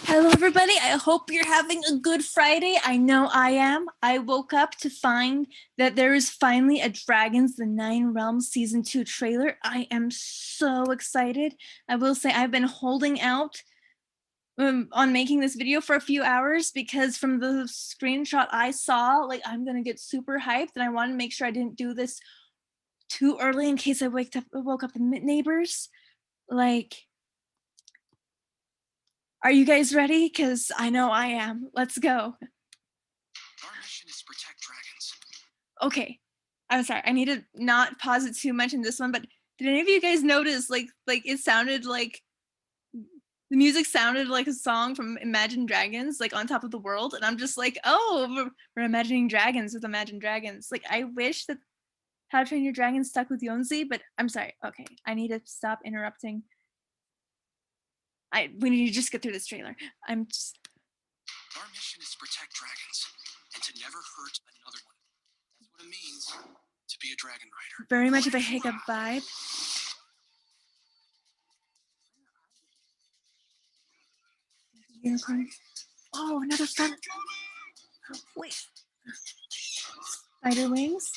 Hello, everybody. I hope you're having a good Friday. I know I am. I woke up to find that there is finally a Dragons the Nine Realms Season 2 trailer. I am so excited. I will say I've been holding out on making this video for a few hours because from the screenshot I saw, like, I'm going to get super hyped, and I wanted to make sure I didn't do this too early in case I woke up the neighbors. Like, are you guys ready? Because I know I am. Let's go. Our mission is to protect dragons. Okay, I'm sorry. I need to not pause it too much in this one, but did any of you guys notice like it sounded like the music sounded like a song from Imagine Dragons, like On Top of the World, and I'm just like, oh, we're imagining dragons with Imagine Dragons. Like, I wish that How to Train Your Dragon stuck with Yonzi, but I'm sorry. Okay, I need to stop interrupting. We need to just get through this trailer. Our mission is to protect dragons and to never hurt another one. That's what it means to be a dragon rider. Very much of a hiccup vibe. Unicorn. Oh, another feather. Oh, wait. Spider wings.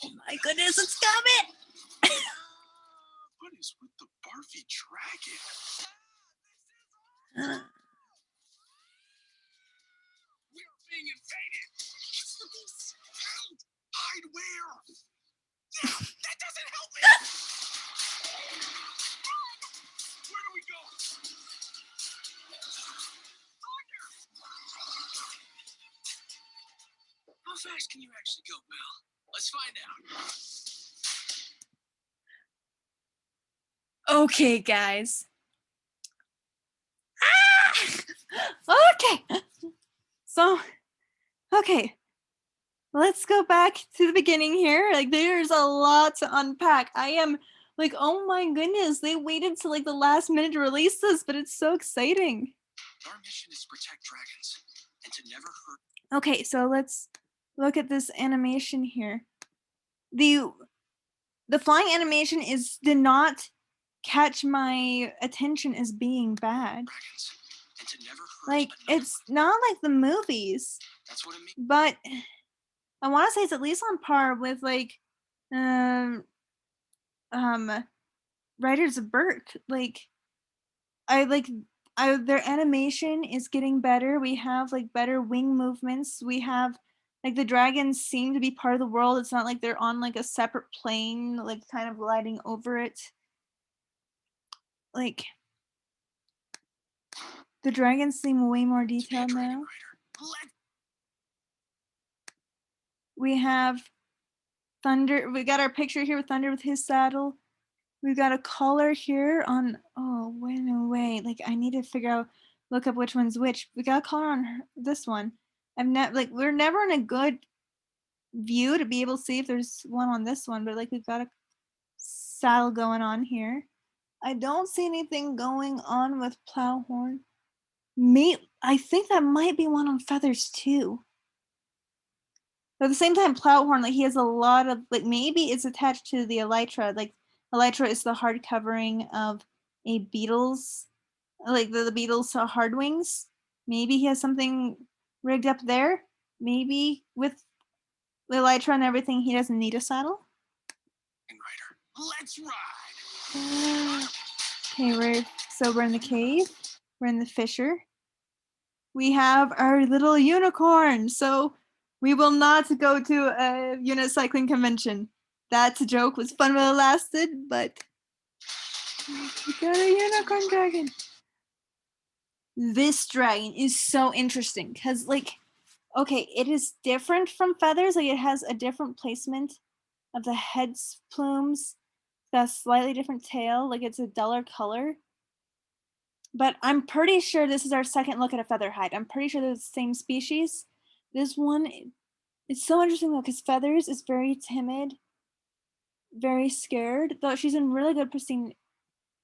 Oh my goodness, it's coming! What is with the barfy dragon? We are being invaded! It's the beast! Hide! Hide where? Yeah, that doesn't help me! Where do we go? Thunder! How fast can you actually go, Belle? Let's find out. Okay, guys. Okay. So, okay. Let's go back to the beginning here. Like, there's a lot to unpack. I am like, oh my goodness, they waited till like the last minute to release this, but it's so exciting. Our mission is to protect dragons and to never hurt. Okay, so let's look at this animation here. The flying animation did not catch my attention as being bad. Like, it's not like the movies. That's what it means. But I want to say it's at least on par with like Riders of Berk. Like, their animation is getting better. We have like better wing movements. We have like the dragons seem to be part of the world. It's not like they're on like a separate plane, like kind of gliding over it. Like, the dragons seem way more detailed now. We have Thunder. We got our picture here with Thunder with his saddle. We've got a collar here on. Oh, wait, no, wait. Like, I need to look up which one's which. We got a collar on this one. We're never in a good view to be able to see if there's one on this one, but like, we've got a saddle going on here. I don't see anything going on with Plowhorn. I think that might be one on Feathers too. But at the same time, Plowhorn, like, he has a lot of, like, maybe it's attached to the Elytra. Like, Elytra is the hard covering of a Beetle's, like the Beetle's hard wings. Maybe he has something rigged up there. Maybe with the Elytra and everything, he doesn't need a saddle. Let's ride. Okay, we're in the cave. We're in the fissure. We have our little unicorn. So we will not go to a unicycling convention. That joke was fun while it lasted, but we got a unicorn dragon. This dragon is so interesting because, like, okay, it is different from Feathers. Like, it has a different placement of the head plumes, got a slightly different tail. Like, it's a duller color. But I'm pretty sure this is our second look at a Featherhide. I'm pretty sure they're the same species. This one, it's so interesting though, because Feathers is very timid, very scared, though she's in really good pristine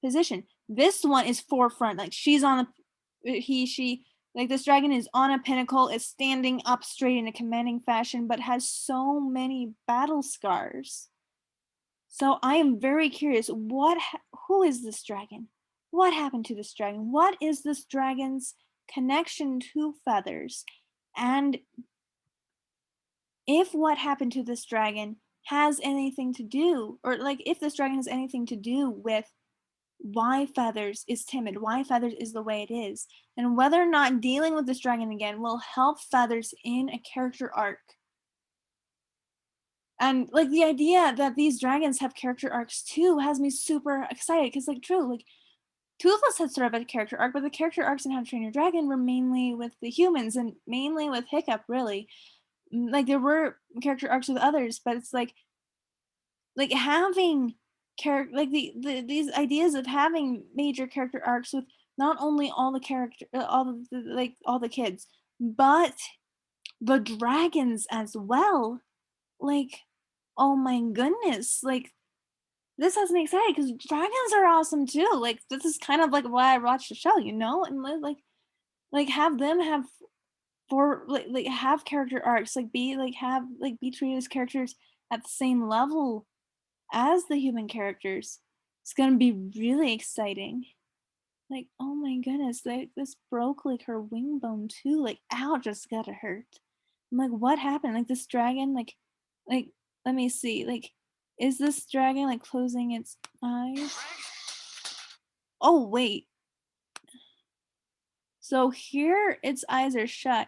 position. This one is forefront, like she's on she, like this dragon is on a pinnacle, is standing up straight in a commanding fashion, but has so many battle scars. So I am very curious. Who is this dragon? What happened to this dragon? What is this dragon's connection to feathers? And if what happened to this dragon has anything to do, or like if this dragon has anything to do with why Feathers is timid, why Feathers is the way it is, and whether or not dealing with this dragon again will help Feathers in a character arc. And like the idea that these dragons have character arcs too has me super excited because like true, like Toothless had sort of a character arc, but the character arcs in How to Train Your Dragon were mainly with the humans and mainly with Hiccup, really. Like there were character arcs with others, but it's like having character like these ideas of having major character arcs with not only all the character all the kids, but the dragons as well. Like, oh my goodness, like this has me excited because dragons are awesome too. Like this is kind of like why I watched the show, you know, and like have them have for like have character arcs, like be like have like be treated as characters at the same level as the human characters. It's gonna be really exciting. Like, oh my goodness, like this broke like her wing bone too. Like, ow, just gotta hurt. I'm like, what happened? Like this dragon, like let me see. Like, is this dragon like closing its eyes? Oh wait. So here its eyes are shut.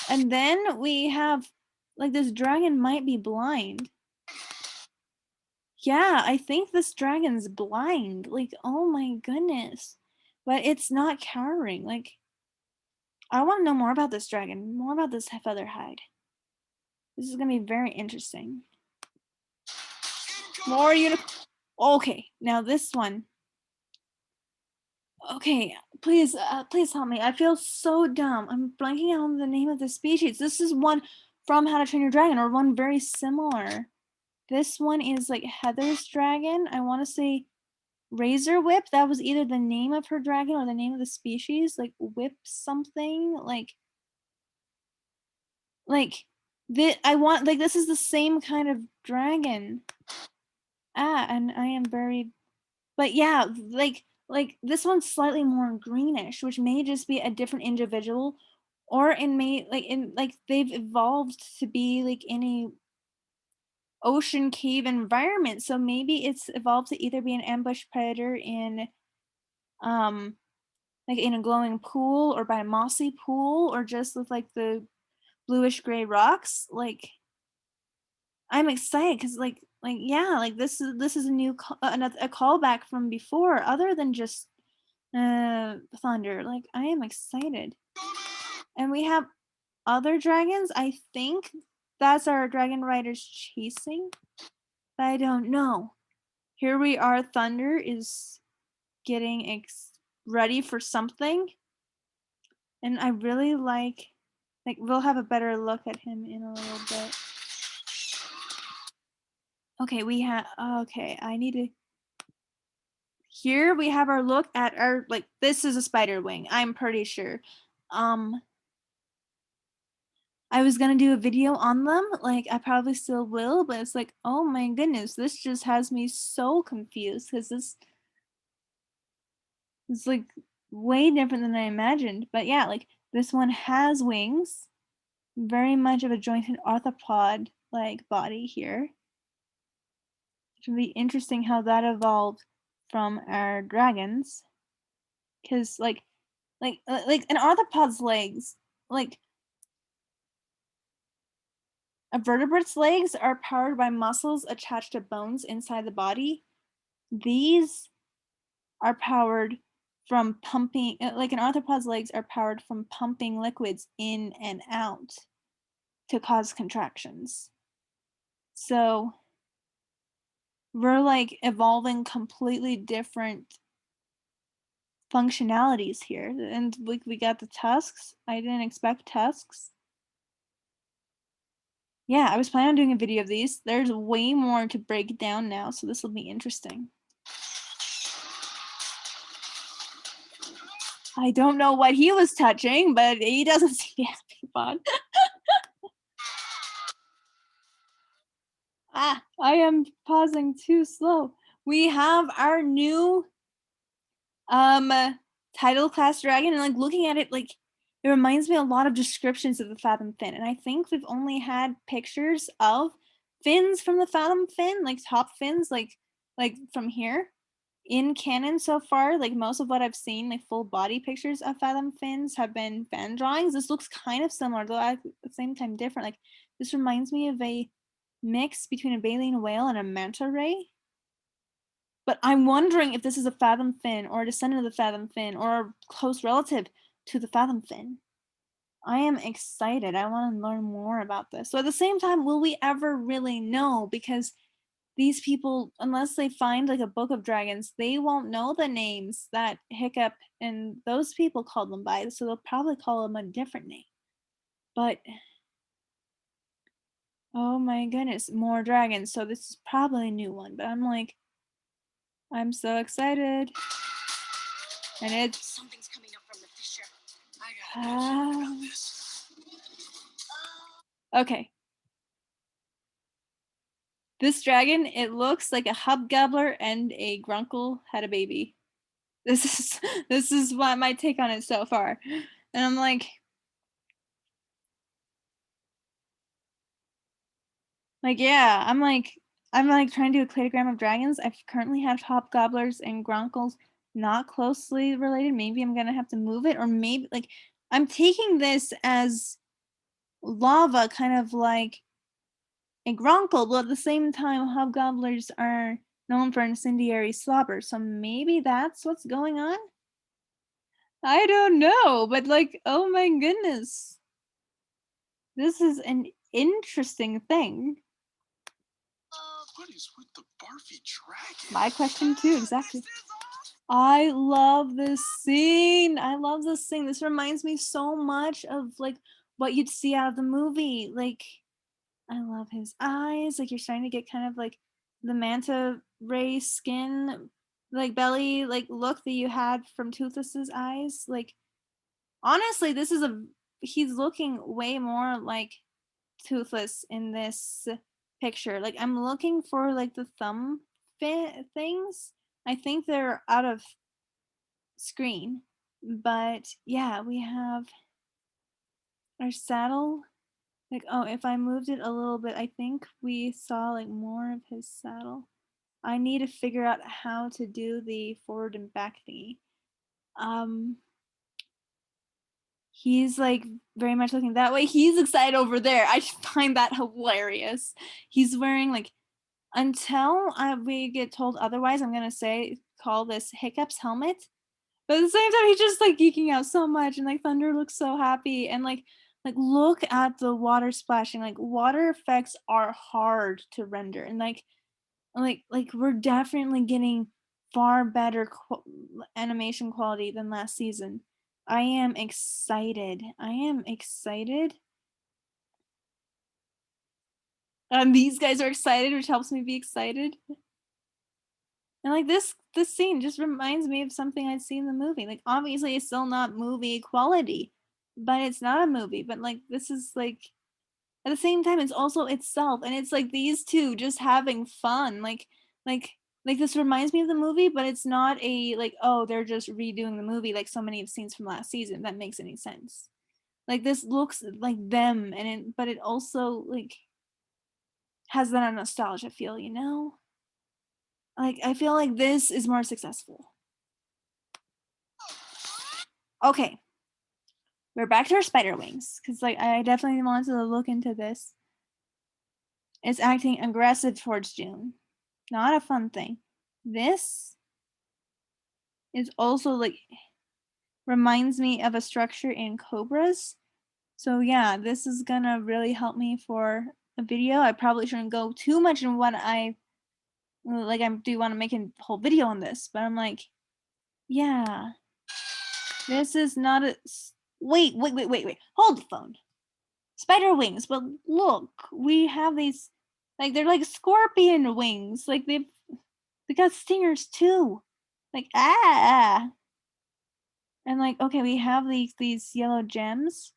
And then we have like this dragon might be blind. Yeah, I think this dragon's blind. Like, oh my goodness. But it's not cowering. Like, I want to know more about this dragon, more about this feather hide. This is gonna be very interesting. More Okay, now this one. Okay, please help me. I feel so dumb. I'm blanking out on the name of the species. This is one from How to Train Your Dragon, or one very similar. This one is like Heather's dragon. I want to say Razor Whip. That was either the name of her dragon or the name of the species. Like Whip something. Like I want like this is the same kind of dragon. And I am very but yeah, like this one's slightly more greenish, which may just be a different individual, or in like they've evolved to be like in a ocean cave environment. So maybe it's evolved to either be an ambush predator in um like in a glowing pool or by a mossy pool or just with like the bluish gray rocks. Like I'm excited because like yeah, like this is a new another a callback from before other than just thunder. Like I am excited. And we have other dragons. I think that's our dragon riders chasing, but I don't know. Here we are. Thunder is getting ready for something, and I really like we'll have a better look at him in a little bit. Okay, okay, I need to here we have our look at our like this is a spider wing, I'm pretty sure. I was gonna do a video on them, like I probably still will, but it's like, oh my goodness, this just has me so confused because this is like way different than I imagined. But yeah, like this one has wings, very much of a jointed arthropod like body here. It would be interesting how that evolved from our dragons. Cause like an arthropod's legs, like a vertebrate's legs are powered by muscles attached to bones inside the body. These are powered from pumping, like an arthropod's legs are powered from pumping liquids in and out to cause contractions. So we're like evolving completely different functionalities here. And we got the tusks. I didn't expect tusks. Yeah, I was planning on doing a video of these. There's way more to break down now, so this will be interesting. I don't know what he was touching, but he doesn't seem to be having fun. I am pausing too slow. We have our new um title class dragon, and like looking at it, like it reminds me a lot of descriptions of the Fathom Fin. And I think we've only had pictures of fins from the Fathom Fin, like top fins, like from here in canon so far. Like most of what I've seen, like full body pictures of Fathom fins have been fan drawings. This looks kind of similar, though at the same time different. Like this reminds me of a mix between a baleen whale and a manta ray. But I'm wondering if this is a fathom fin or a descendant of the fathom fin or a close relative to the fathom fin. I am excited. I want to learn more about this. So at the same time, will we ever really know? Because these people, unless they find like a book of dragons, they won't know the names that Hiccup and those people called them by. So they'll probably call them a different name. But oh my goodness, more dragons. So this is probably a new one. But I'm so excited. And it's Something's coming up from the fissure. I gotta do something about ah, this. okay. This dragon, it looks like a hobgobbler and a grunkle had a baby. This is this is my take on it so far. And I'm yeah, I'm like trying to do a cladogram of dragons. I've currently have hobgobblers and grunkles not closely related. Maybe I'm gonna have to move it, or maybe like I'm taking this as lava, kind of like a grunkle, but at the same time, hobgobblers are known for incendiary slobber. So maybe that's what's going on? I don't know, but like, oh my goodness. This is an interesting thing. What is with the barfy dragon? My question too, exactly. I love this scene. I love this scene. This reminds me so much of like what you'd see out of the movie. Like, I love his eyes. Like you're starting to get kind of like the manta ray skin, like belly, like look that you had from Toothless's eyes. Like honestly, this is a he's looking way more like Toothless in this picture. Like I'm looking for like the thumb fit things. I think they're out of screen. But yeah, we have our saddle. Like, oh, if I moved it a little bit, I think we saw like more of his saddle. I need to figure out how to do the forward and back thingy. Um, he's like very much looking that way. He's excited over there. I find that hilarious. He's wearing like until we get told otherwise, I'm gonna say call this Hiccup's helmet. But at the same time, he's just like geeking out so much, and like Thunder looks so happy, and like look at the water splashing. Like water effects are hard to render, and like we're definitely getting far better animation quality than last season. I am excited. I am excited. These guys are excited, which helps me be excited. And like this scene just reminds me of something I'd seen in the movie. Like obviously it's still not movie quality, but it's not a movie. But like this is like at the same time it's also itself, and it's like these two just having fun. Like like this reminds me of the movie, but it's not a like, oh, they're just redoing the movie like so many of scenes from last season. That makes any sense. Like this looks like them, and but it also like has that nostalgia feel, you know? Like I feel like this is more successful. Okay, we're back to our spider wings because like I definitely wanted to look into this. It's acting aggressive towards June. Not a fun thing. This is also like reminds me of a structure in cobras. So yeah, this is gonna really help me for a video. I probably shouldn't go too much in what I like. I do want to make a whole video on this, but I'm like, yeah, this is not a. Wait. Hold the phone. Spider wings, but look, we have these like they're like scorpion wings. Like they got stingers too. Like ah. And like okay, we have these yellow gems.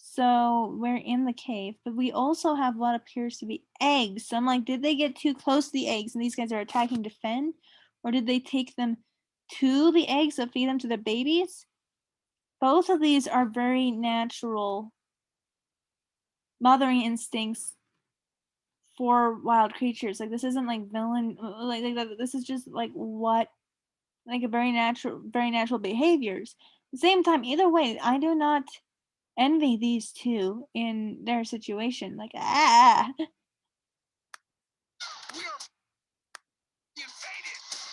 So we're in the cave, but we also have what appears to be eggs. So I'm like, did they get too close to the eggs and these guys are attacking to defend? Or did they take them to the eggs to feed them to the babies? Both of these are very natural mothering instincts for wild creatures. Like this isn't like villain this is just like what like a very natural behaviors. At the same time, either way, I do not envy these two in their situation. Like We are invaded.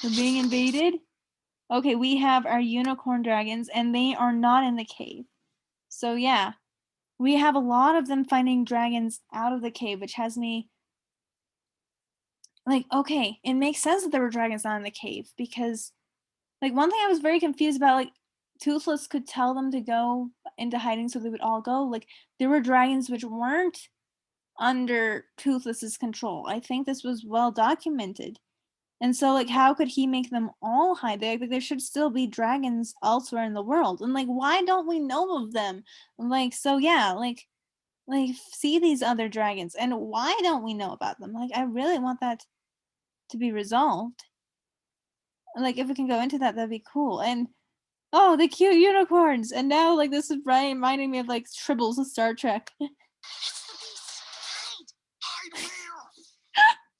we're being invaded. Okay, we have our unicorn dragons and they are not in the cave. So yeah, we have a lot of them finding dragons out of the cave, which has me like, okay, it makes sense that there were dragons not in the cave because like one thing I was very confused about, like Toothless could tell them to go into hiding so they would all go. Like there were dragons which weren't under Toothless's control. I think this was well documented. And so like how could he make them all hide? Like there should still be dragons elsewhere in the world. And like why don't we know of them? Like so yeah, like see these other dragons and why don't we know about them? Like I really want that to be resolved. Like if we can go into that, that'd be cool. And oh, the cute unicorns! And now like this is reminding me of like Tribbles of Star Trek. It's the beast. Hide! Hide where?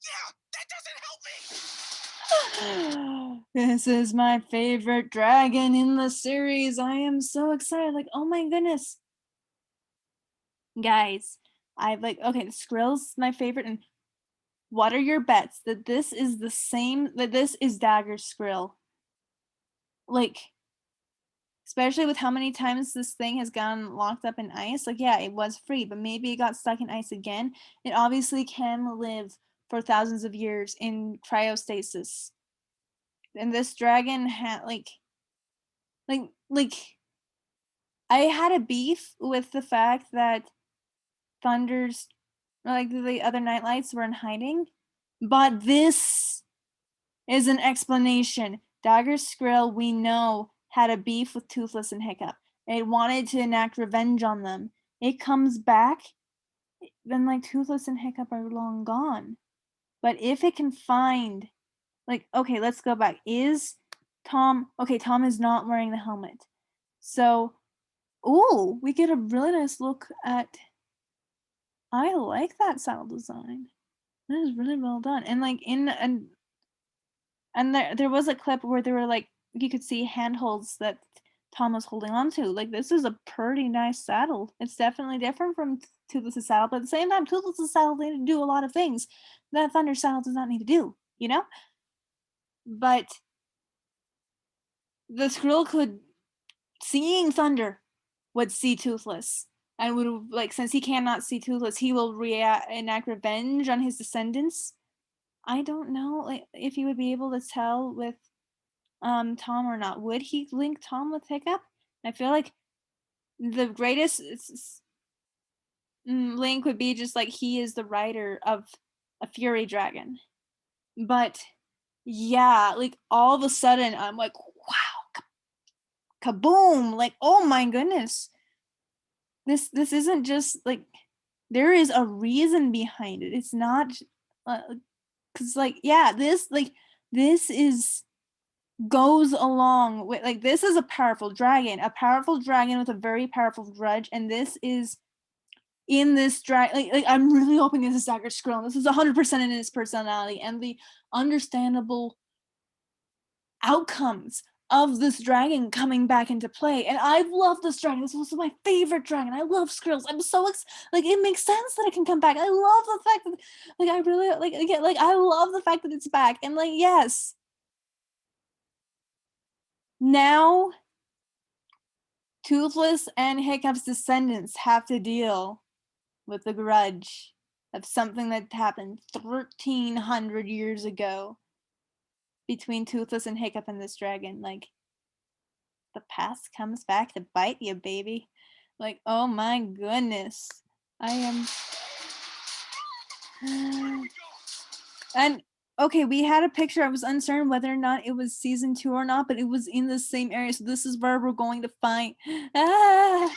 Yeah, that doesn't help me. This is my favorite dragon in the series. I am so excited. Like, oh my goodness. Guys, I've like okay, the Skrill's my favorite. And what are your bets that this is the same that this is Dagger Skrill? Like especially with how many times this thing has gotten locked up in ice. Like, yeah, it was free, but maybe it got stuck in ice again. It obviously can live for thousands of years in cryostasis. And this dragon had like I had a beef with the fact that Thunder's like the other nightlights were in hiding, but this is an explanation. Dagger Skrill, we know, had a beef with Toothless and Hiccup. It wanted to enact revenge on them. It comes back, then like Toothless and Hiccup are long gone. But if it can find, like, okay, let's go back. Is Tom, okay, Tom is not wearing the helmet. So, ooh, we get a really nice look at, I like that saddle design. That is really well done. And like and there was a clip where there were like you could see handholds that Tom was holding on to. Like this is a pretty nice saddle. It's definitely different from Toothless's saddle, but at the same time, Toothless's saddle needed to do a lot of things that Thunder saddle does not need to do, you know? But the Skrill could seeing Thunder would see Toothless and would like since he cannot see Toothless, he will enact revenge on his descendants. I don't know like if he would be able to tell with Tom or not. Would he link Tom with Hiccup? I feel like the greatest link would be just like he is the writer of a Fury Dragon. But yeah, like all of a sudden I'm like, wow, kaboom! Like, oh my goodness. This isn't just like there is a reason behind it. It's not cuz like yeah, this is goes along with like this is a powerful dragon with a very powerful grudge, and this is in this like I'm really hoping this is Dagger Skrill. This is 100% in his personality and the understandable outcomes of this dragon coming back into play. And I love this dragon. This was my favorite dragon. I love Skrills. I'm so like it makes sense that it can come back. I love the fact that like I really like again like I love the fact that it's back. And like yes, now Toothless and Hiccup's descendants have to deal with the grudge of something that happened 1,300 years ago between Toothless and Hiccup and this dragon. Like, the past comes back to bite you, baby. Like, oh my goodness. I am. And okay, we had a picture. I was uncertain whether or not it was season 2 or not, but it was in the same area. So this is where we're going to fight. Ah!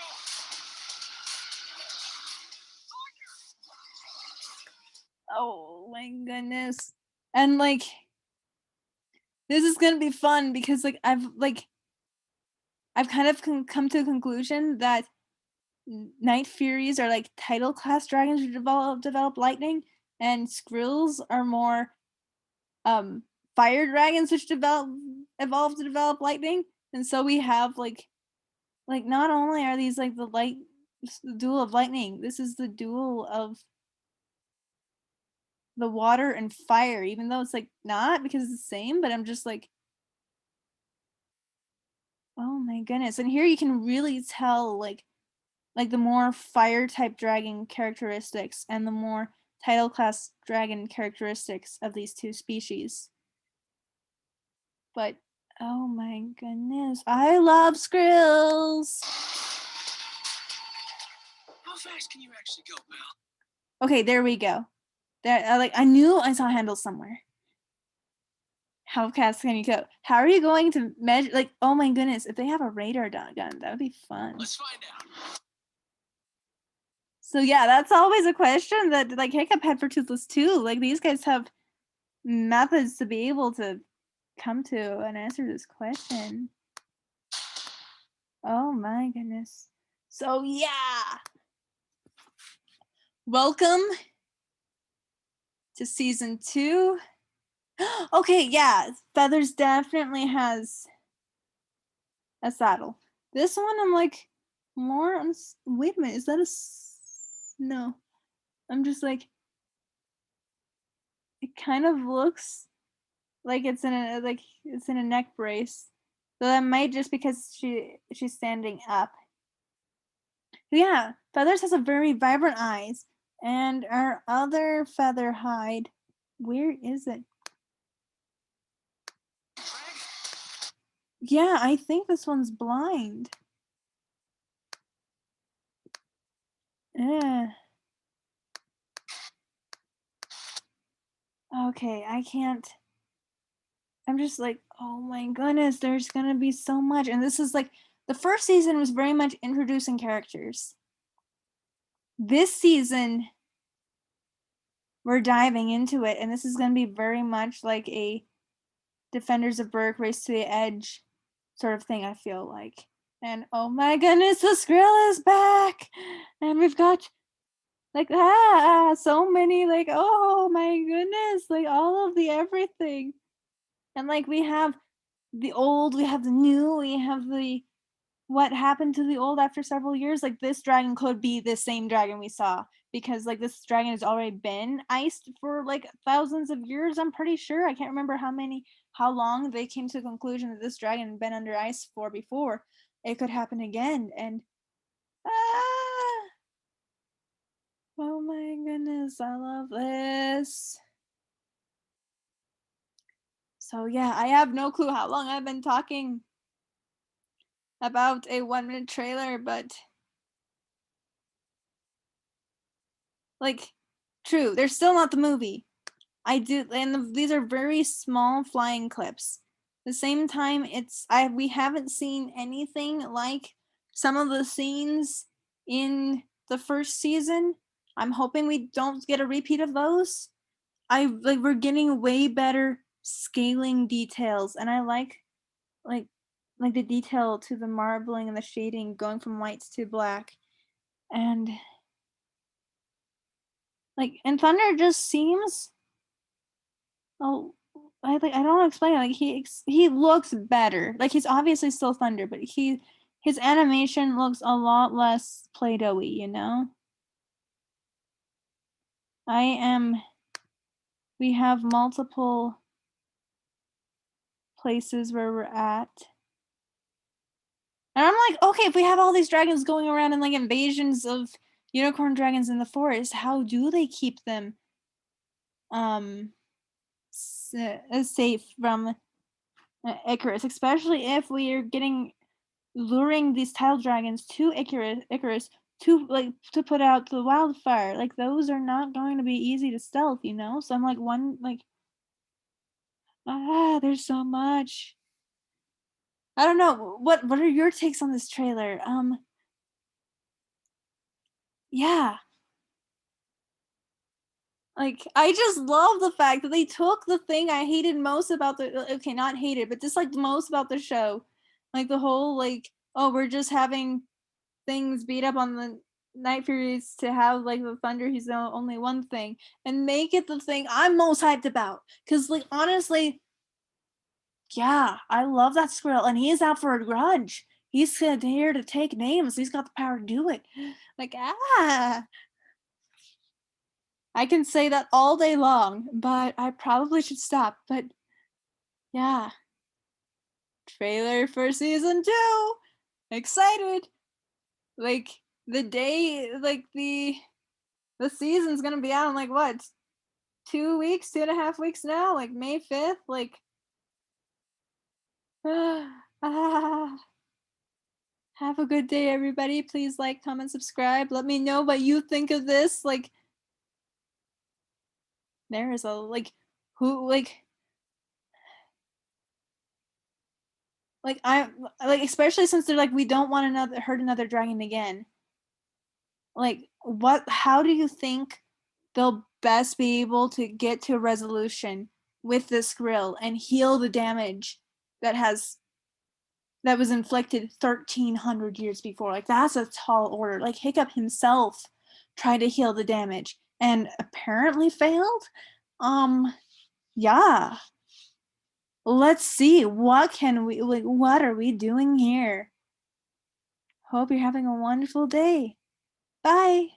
Oh my goodness. And like this is gonna be fun because I've kind of come to a conclusion that Night Furies are like title class dragons who develop lightning, and Skrills are more fire dragons which evolve to develop lightning. And so we have like not only are these like the duel of lightning, this is the duel of the water and fire, even though it's like not because it's the same, but I'm just oh my goodness. And here you can really tell like the more fire type dragon characteristics and the more title class dragon characteristics of these two species. But oh my goodness, I love Skrills. How fast can you actually go, pal? Okay, there we go. There, I knew I saw handles somewhere. How fast can you go? How are you going to measure? Like, oh my goodness, if they have a radar gun, that would be fun. Let's find out. So yeah, that's always a question that like Hiccup had for Toothless too. Like these guys have methods to be able to come to and answer this question. Oh my goodness. So yeah. Welcome to season 2. Okay, yeah, Feathers definitely has a saddle. This one I'm like more on wait a minute, is that no. I'm just like it kind of looks like it's in a neck brace. So that might just because she's standing up. Yeah, Feathers has a very vibrant eyes, and our other feather hide, where is it? Yeah, I think this one's blind. Yeah. Okay, I can't. I'm just like, oh my goodness, there's gonna be so much. And this is like the first season was very much introducing characters. This season, we're diving into it, and this is gonna be very much like a Defenders of Berk Race to the Edge sort of thing, I feel like. And oh my goodness, the Skrill is back! And we've got like so many, like, oh my goodness, like all of the everything. And like we have the old, we have the new, we have the what happened to the old after several years. Like this dragon could be the same dragon we saw because like this dragon has already been iced for like thousands of years. I'm pretty sure. I can't remember how long they came to the conclusion that this dragon had been under ice for before it could happen again. And ah, oh my goodness, I love this. So yeah, I have no clue how long I've been talking about a 1-minute trailer, but like true, they're still not the movie. I do, and these are very small flying clips. At the same time, we haven't seen anything like some of the scenes in the first season. I'm hoping we don't get a repeat of those. We're getting way better scaling details, and I like like the detail to the marbling and the shading going from whites to black. And like and Thunder just seems oh I don't explain it. Like he looks better. Like he's obviously still Thunder, but his animation looks a lot less Play-Doh-y, you know? I am we have multiple places where we're at. And I'm like, okay, if we have all these dragons going around and like invasions of unicorn dragons in the forest, how do they keep them safe from Icarus? Especially if we are luring these tile dragons to Icarus to put out the wildfire. Like those are not going to be easy to stealth, you know? So I'm like there's so much. I don't know. What are your takes on this trailer? Yeah. Like, I just love the fact that they took the thing I hated most about the okay, not hated, but disliked most about the show. Like the whole like, oh, we're just having things beat up on the Night Furies to have like the Thunder, he's the only one thing, and make it the thing I'm most hyped about. Cause like honestly, yeah, I love that squirrel, and he is out for a grudge. He's here to take names. He's got the power to do it. Like, I can say that all day long, but I probably should stop. But yeah, trailer for season 2. Excited. Like the day, like the season's gonna be out in like what, 2 weeks, 2.5 weeks now, like May 5th. Like, ah, have a good day, everybody. Please like, comment, subscribe. Let me know what you think of this. Like, there is a like, who like I like especially since they're like we don't want another hurt another dragon again. Like, what? How do you think they'll best be able to get to a resolution with this grill and heal the damage that has that was inflicted 1300 years before? Like, that's a tall order. Like, Hiccup himself tried to heal the damage and apparently failed. Um, yeah. Let's see. What can we like? What are we doing here? Hope you're having a wonderful day. Bye.